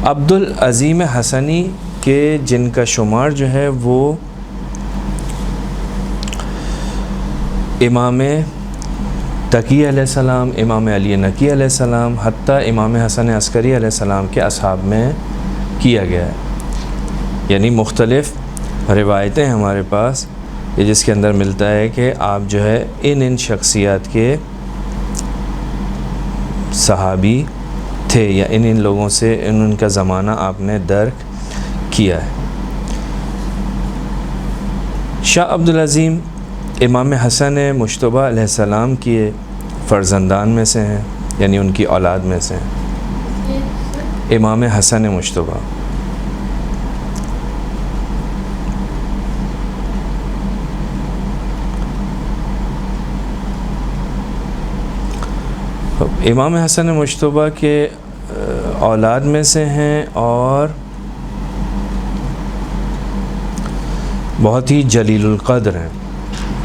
عبدالعظیم حسنی کے جن کا شمار جو ہے وہ امام تقی علیہ السلام، امام علی نقی علیہ السلام، حتیٰ امام حسن عسکری علیہ السلام کے اصحاب میں کیا گیا ہے. یعنی مختلف روایتیں ہمارے پاس یہ جس کے اندر ملتا ہے کہ آپ جو ہے ان شخصیات کے صحابی تھے یا ان لوگوں سے ان کا زمانہ آپ نے درک کیا ہے. شاہ عبدالعظیم امام حسن مجتبیٰ علیہ السلام کے فرزندان میں سے ہیں، یعنی ان کی اولاد میں سے ہیں. امام حسن مجتبیٰ امام حسن مجتبیٰ کے اولاد میں سے ہیں اور بہت ہی جلیل القدر ہیں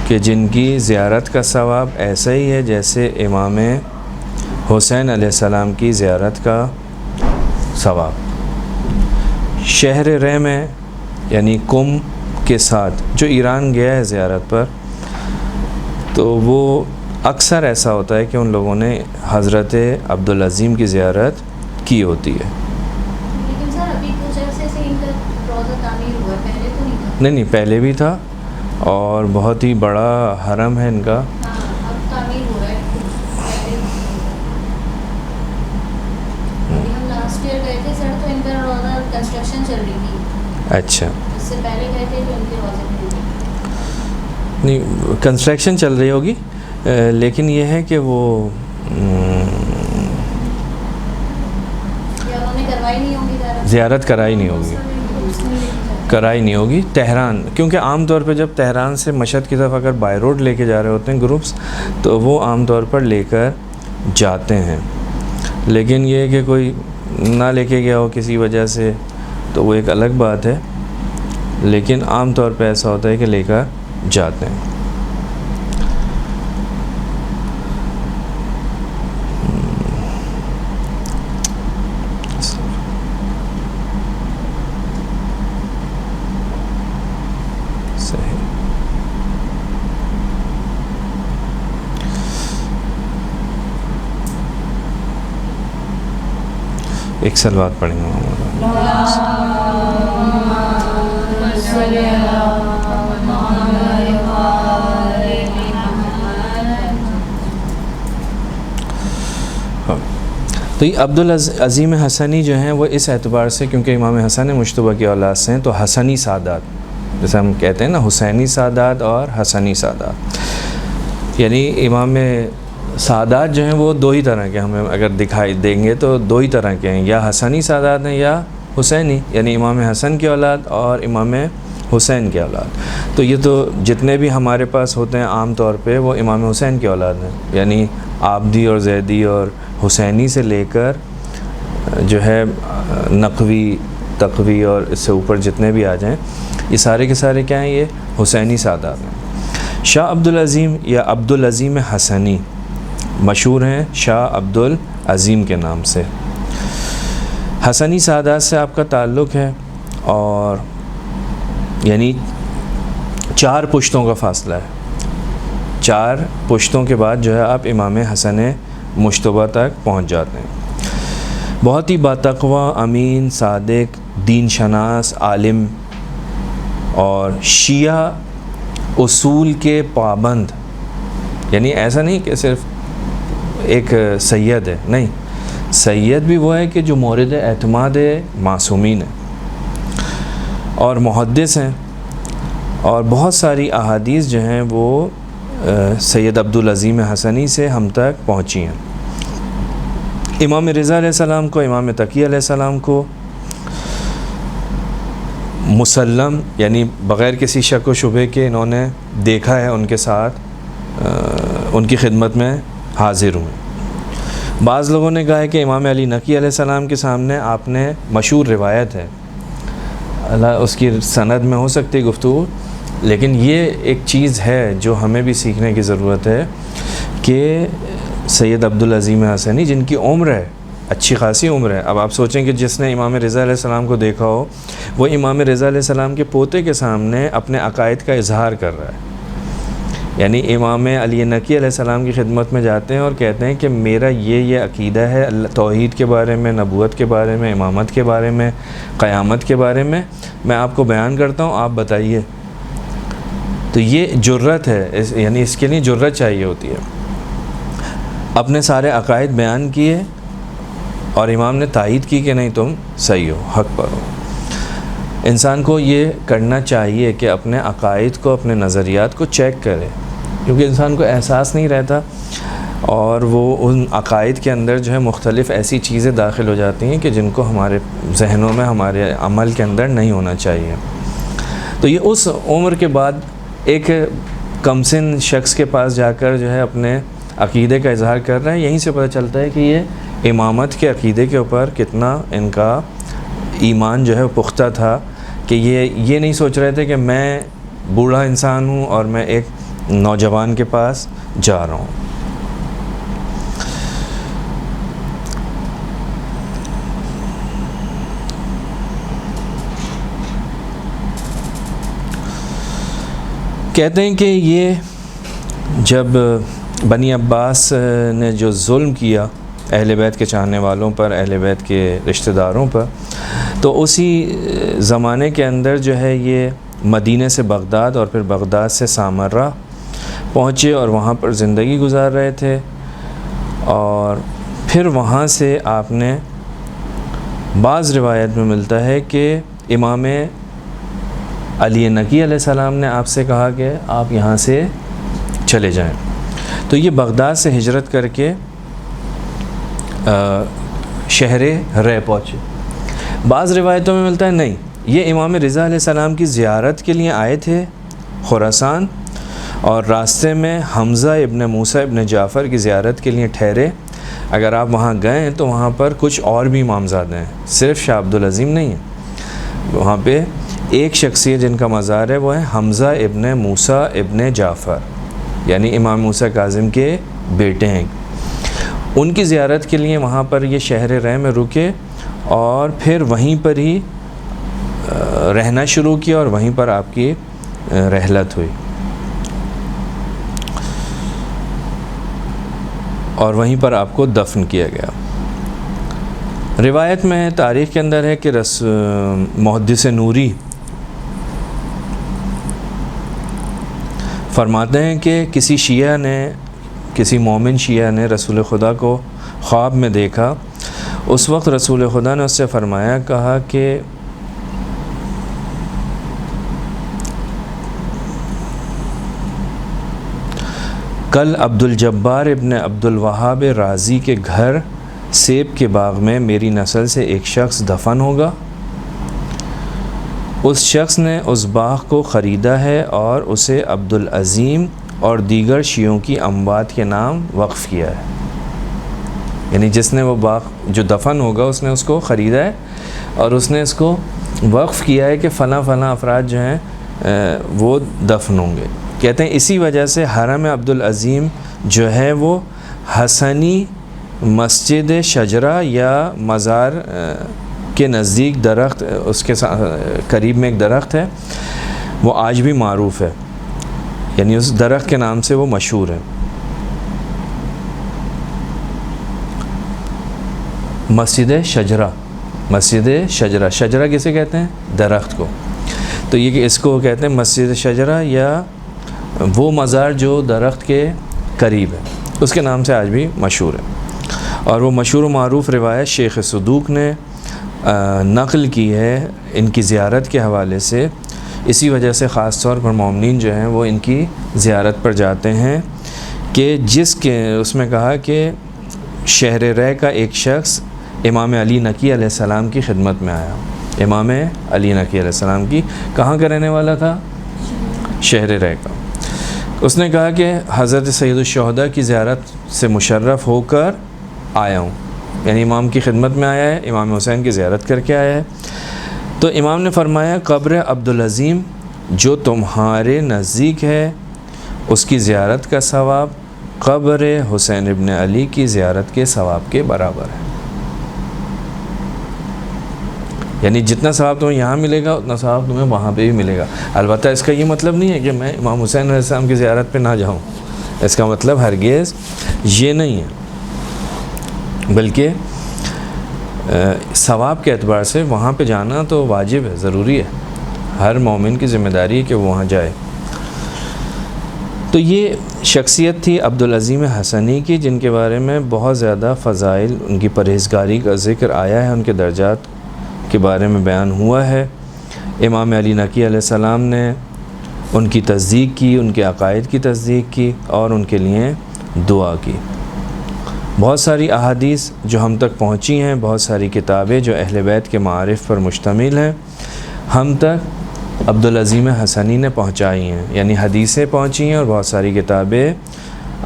کہ جن کی زیارت کا ثواب ایسا ہی ہے جیسے امام حسین علیہ السلام کی زیارت کا ثواب. شہر رے میں یعنی کم کے ساتھ جو ایران گیا ہے زیارت پر، تو وہ اکثر ایسا ہوتا ہے کہ ان لوگوں نے حضرت عبدالعظیم کی زیارت کی ہوتی ہے. لیکن سر ابھی کچھ عرصے سے ان کا روضہ تعمیر ہوا ہے، پہلے تو نہیں تھا. نہیں پہلے بھی تھا اور بہت ہی بڑا حرم ہے ان کا. اب تعمیر ہو رہا ہے. ابھی ہم لاسٹ ایئر گئے تھے سر، تو ان کا روضہ کنسٹرکشن چل رہی تھی. اچھا، اس سے پہلے گئے تھے تو ان کے روضے میں نہیں کنسٹرکشن چل رہی ہوگی، لیکن یہ ہے کہ وہ زیارت کرائی نہیں ہوگی تہران، کیونکہ عام طور پہ جب تہران سے مشہد کی طرف اگر بائی روڈ لے کے جا رہے ہوتے ہیں گروپس، تو وہ عام طور پر لے کر جاتے ہیں. لیکن یہ کہ کوئی نہ لے کے گیا ہو کسی وجہ سے تو وہ ایک الگ بات ہے، لیکن عام طور پہ ایسا ہوتا ہے کہ لے کر جاتے ہیں. ایک سلوات پڑھیں گے تو یہ عبدالعظیم حسنی جو ہیں وہ اس اعتبار سے، کیونکہ امام حسن مجتبیٰ کی اولاد سے ہیں، تو حسنی سادات جیسے ہم کہتے ہیں نا، حسینی سادات اور حسنی سادات. یعنی امام سادات جو ہیں وہ دو ہی طرح کے ہمیں اگر دکھائی دیں گے تو دو ہی طرح کے ہیں، یا حسنی سادات ہیں یا حسینی، یعنی امام حسن کی اولاد اور امام حسین کی اولاد. تو یہ تو جتنے بھی ہمارے پاس ہوتے ہیں عام طور پہ وہ امام حسین کی اولاد ہیں، یعنی عابدی اور زیدی اور حسینی سے لے کر جو ہے نقوی، تقوی اور اس سے اوپر جتنے بھی آ جائیں، یہ سارے کے سارے کیا ہیں؟ یہ حسینی سادات ہیں. شاہ عبدالعظیم یا عبدالعظیم حسنی مشہور ہیں شاہ عبدالعظیم کے نام سے. حسنی سادات سے آپ کا تعلق ہے، اور یعنی 4 پشتوں کا فاصلہ ہے. 4 پشتوں کے بعد جو ہے آپ امام حسن مجتبیٰ تک پہنچ جاتے ہیں. بہت ہی باتقویٰ، امین، صادق، دین شناس، عالم اور شیعہ اصول کے پابند. یعنی ایسا نہیں کہ صرف ایک سید ہے، نہیں، سید بھی وہ ہے کہ جو مورد اعتماد معصومین ہے اور محدث ہیں، اور بہت ساری احادیث جو ہیں وہ سید عبدالعظیم حسنی سے ہم تک پہنچی ہیں. امام رضا علیہ السلام کو، امام تقی علیہ السلام کو مسلم، یعنی بغیر کسی شک و شبہ کے انہوں نے دیکھا ہے، ان کے ساتھ ان کی خدمت میں حاضر ہوئے. بعض لوگوں نے کہا ہے کہ امام علی نقی علیہ السلام کے سامنے آپ نے، مشہور روایت ہے، اللہ اس کی سند میں ہو سکتی گفتگو، لیکن یہ ایک چیز ہے جو ہمیں بھی سیکھنے کی ضرورت ہے کہ سید عبدالعظیم حسنی جن کی عمر ہے اچھی خاصی عمر ہے. اب آپ سوچیں کہ جس نے امام رضا علیہ السلام کو دیکھا ہو وہ امام رضا علیہ السلام کے پوتے کے سامنے اپنے عقائد کا اظہار کر رہا ہے. یعنی امام علی نقی علیہ السلام کی خدمت میں جاتے ہیں اور کہتے ہیں کہ میرا یہ عقیدہ ہے اللہ توحید کے بارے میں, نبوت کے بارے میں, امامت کے بارے میں, قیامت کے بارے میں آپ کو بیان کرتا ہوں, آپ بتائیے. تو یہ جرت ہے, یعنی اس کے لیے جرت چاہیے ہوتی ہے. اپنے سارے عقائد بیان کیے اور امام نے تائید کی کہ نہیں تم صحیح ہو, حق پر ہو. انسان کو یہ کرنا چاہیے کہ اپنے عقائد کو, اپنے نظریات کو چیک کرے, کیونکہ انسان کو احساس نہیں رہتا اور وہ ان عقائد کے اندر جو ہے مختلف ایسی چیزیں داخل ہو جاتی ہیں کہ جن کو ہمارے ذہنوں میں, ہمارے عمل کے اندر نہیں ہونا چاہیے. تو یہ اس عمر کے بعد ایک کم سن شخص کے پاس جا کر جو ہے اپنے عقیدے کا اظہار کر رہے ہیں. یہیں سے پتہ چلتا ہے کہ یہ امامت کے عقیدے کے اوپر کتنا ان کا ایمان جو ہے پختہ تھا, کہ یہ نہیں سوچ رہے تھے کہ میں بوڑھا انسان ہوں اور میں ایک نوجوان کے پاس جا رہا ہوں. کہتے ہیں کہ یہ جب بنی عباس نے جو ظلم کیا اہل بیت کے چاہنے والوں پر, اہل بیت کے رشتہ داروں پر, تو اسی زمانے کے اندر جو ہے یہ مدینہ سے بغداد اور پھر بغداد سے سامرہ پہنچے اور وہاں پر زندگی گزار رہے تھے. اور پھر وہاں سے آپ نے, بعض روایت میں ملتا ہے کہ امام علی نقی علیہ السلام نے آپ سے کہا کہ آپ یہاں سے چلے جائیں. تو یہ بغداد سے ہجرت کر کے شہر رے پہنچے. بعض روایتوں میں ملتا ہے نہیں, یہ امام رضا علیہ السلام کی زیارت کے لیے آئے تھے خراسان, اور راستے میں حمزہ ابن موسیٰ ابن جعفر کی زیارت کے لیے ٹھہرے. اگر آپ وہاں گئے تو وہاں پر کچھ اور بھی امامزادے ہیں, صرف شاہ عبدالعظیم نہیں ہیں. وہاں پہ ایک شخصیت جن کا مزار ہے وہ ہے حمزہ ابن موسیٰ ابن جعفر, یعنی امام موسیٰ کاظم کے بیٹے ہیں. ان کی زیارت کے لیے وہاں پر یہ شہر رے میں رکے اور پھر وہیں پر ہی رہنا شروع کیا اور وہیں پر آپ کی رحلت ہوئی اور وہیں پر آپ کو دفن کیا گیا. روایت میں تاریخ کے اندر ہے کہ محدث نوری فرماتے ہیں کہ کسی مومن شیعہ نے رسول خدا کو خواب میں دیکھا. اس وقت رسول خدا نے اس سے فرمایا, کہا کہ کل عبد الجبار ابن عبد الوہاب رازی کے گھر سیب کے باغ میں میری نسل سے ایک شخص دفن ہوگا. اس شخص نے اس باغ کو خریدا ہے اور اسے عبدالعظیم اور دیگر شیعوں کی اموات کے نام وقف کیا ہے. یعنی جس نے وہ باغ جو دفن ہوگا اس نے اس کو خریدا ہے اور اس نے اس کو وقف کیا ہے کہ فلاں فلاں افراد جو ہیں وہ دفن ہوں گے. کہتے ہیں اسی وجہ سے حرم عبدالعظیم جو ہے وہ حسنی مسجد شجرہ یا مزار کے نزدیک درخت, اس کے قریب میں ایک درخت ہے, وہ آج بھی معروف ہے, یعنی اس درخت کے نام سے وہ مشہور ہے. مسجد شجرہ, شجرہ کسے کہتے ہیں؟ درخت کو. تو یہ کہ اس کو کہتے ہیں مسجد شجرہ یا وہ مزار جو درخت کے قریب ہے, اس کے نام سے آج بھی مشہور ہے. اور وہ مشہور و معروف روایت شیخ صدوق نے نقل کی ہے ان کی زیارت کے حوالے سے. اسی وجہ سے خاص طور پر مومنین جو ہیں وہ ان کی زیارت پر جاتے ہیں کہ جس کے اس میں کہا کہ شہر رے کا ایک شخص امام علی نقی علیہ السلام کی خدمت میں آیا. امام علی نقی علیہ السلام کی کہاں کا رہنے والا تھا؟ شہر رے کا. اس نے کہا کہ حضرت سید الشہداء کی زیارت سے مشرف ہو کر آیا ہوں, یعنی امام کی خدمت میں آیا ہے, امام حسین کی زیارت کر کے آیا ہے. تو امام نے فرمایا قبر عبدالعظیم جو تمہارے نزدیک ہے اس کی زیارت کا ثواب قبر حسین ابن علی کی زیارت کے ثواب کے برابر ہے. یعنی جتنا ثواب تمہیں یہاں ملے گا اتنا ثواب تمہیں وہاں پہ بھی ملے گا. البتہ اس کا یہ مطلب نہیں ہے کہ میں امام حسین علیہ السلام کی زیارت پہ نہ جاؤں, اس کا مطلب ہرگز یہ نہیں ہے, بلکہ ثواب کے اعتبار سے وہاں پہ جانا تو واجب ہے, ضروری ہے, ہر مومن کی ذمہ داری ہے کہ وہ وہاں جائے. تو یہ شخصیت تھی عبدالعظیم حسنی کی, جن کے بارے میں بہت زیادہ فضائل, ان کی پرہیزگاری کا ذکر آیا ہے, ان کے درجات کے بارے میں بیان ہوا ہے. امام علی نقی علیہ السلام نے ان کی تصدیق کی, ان کے عقائد کی تصدیق کی اور ان کے لیے دعا کی. بہت ساری احادیث جو ہم تک پہنچی ہیں, بہت ساری کتابیں جو اہل بیت کے معارف پر مشتمل ہیں, ہم تک عبدالعظیم حسنی نے پہنچائی ہیں. یعنی حدیثیں پہنچی ہیں اور بہت ساری کتابیں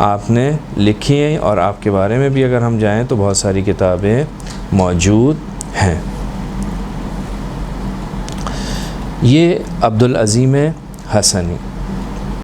آپ نے لکھی ہیں, اور آپ کے بارے میں بھی اگر ہم جائیں تو بہت ساری کتابیں موجود ہیں. یہ عبدالعظیم حسنی.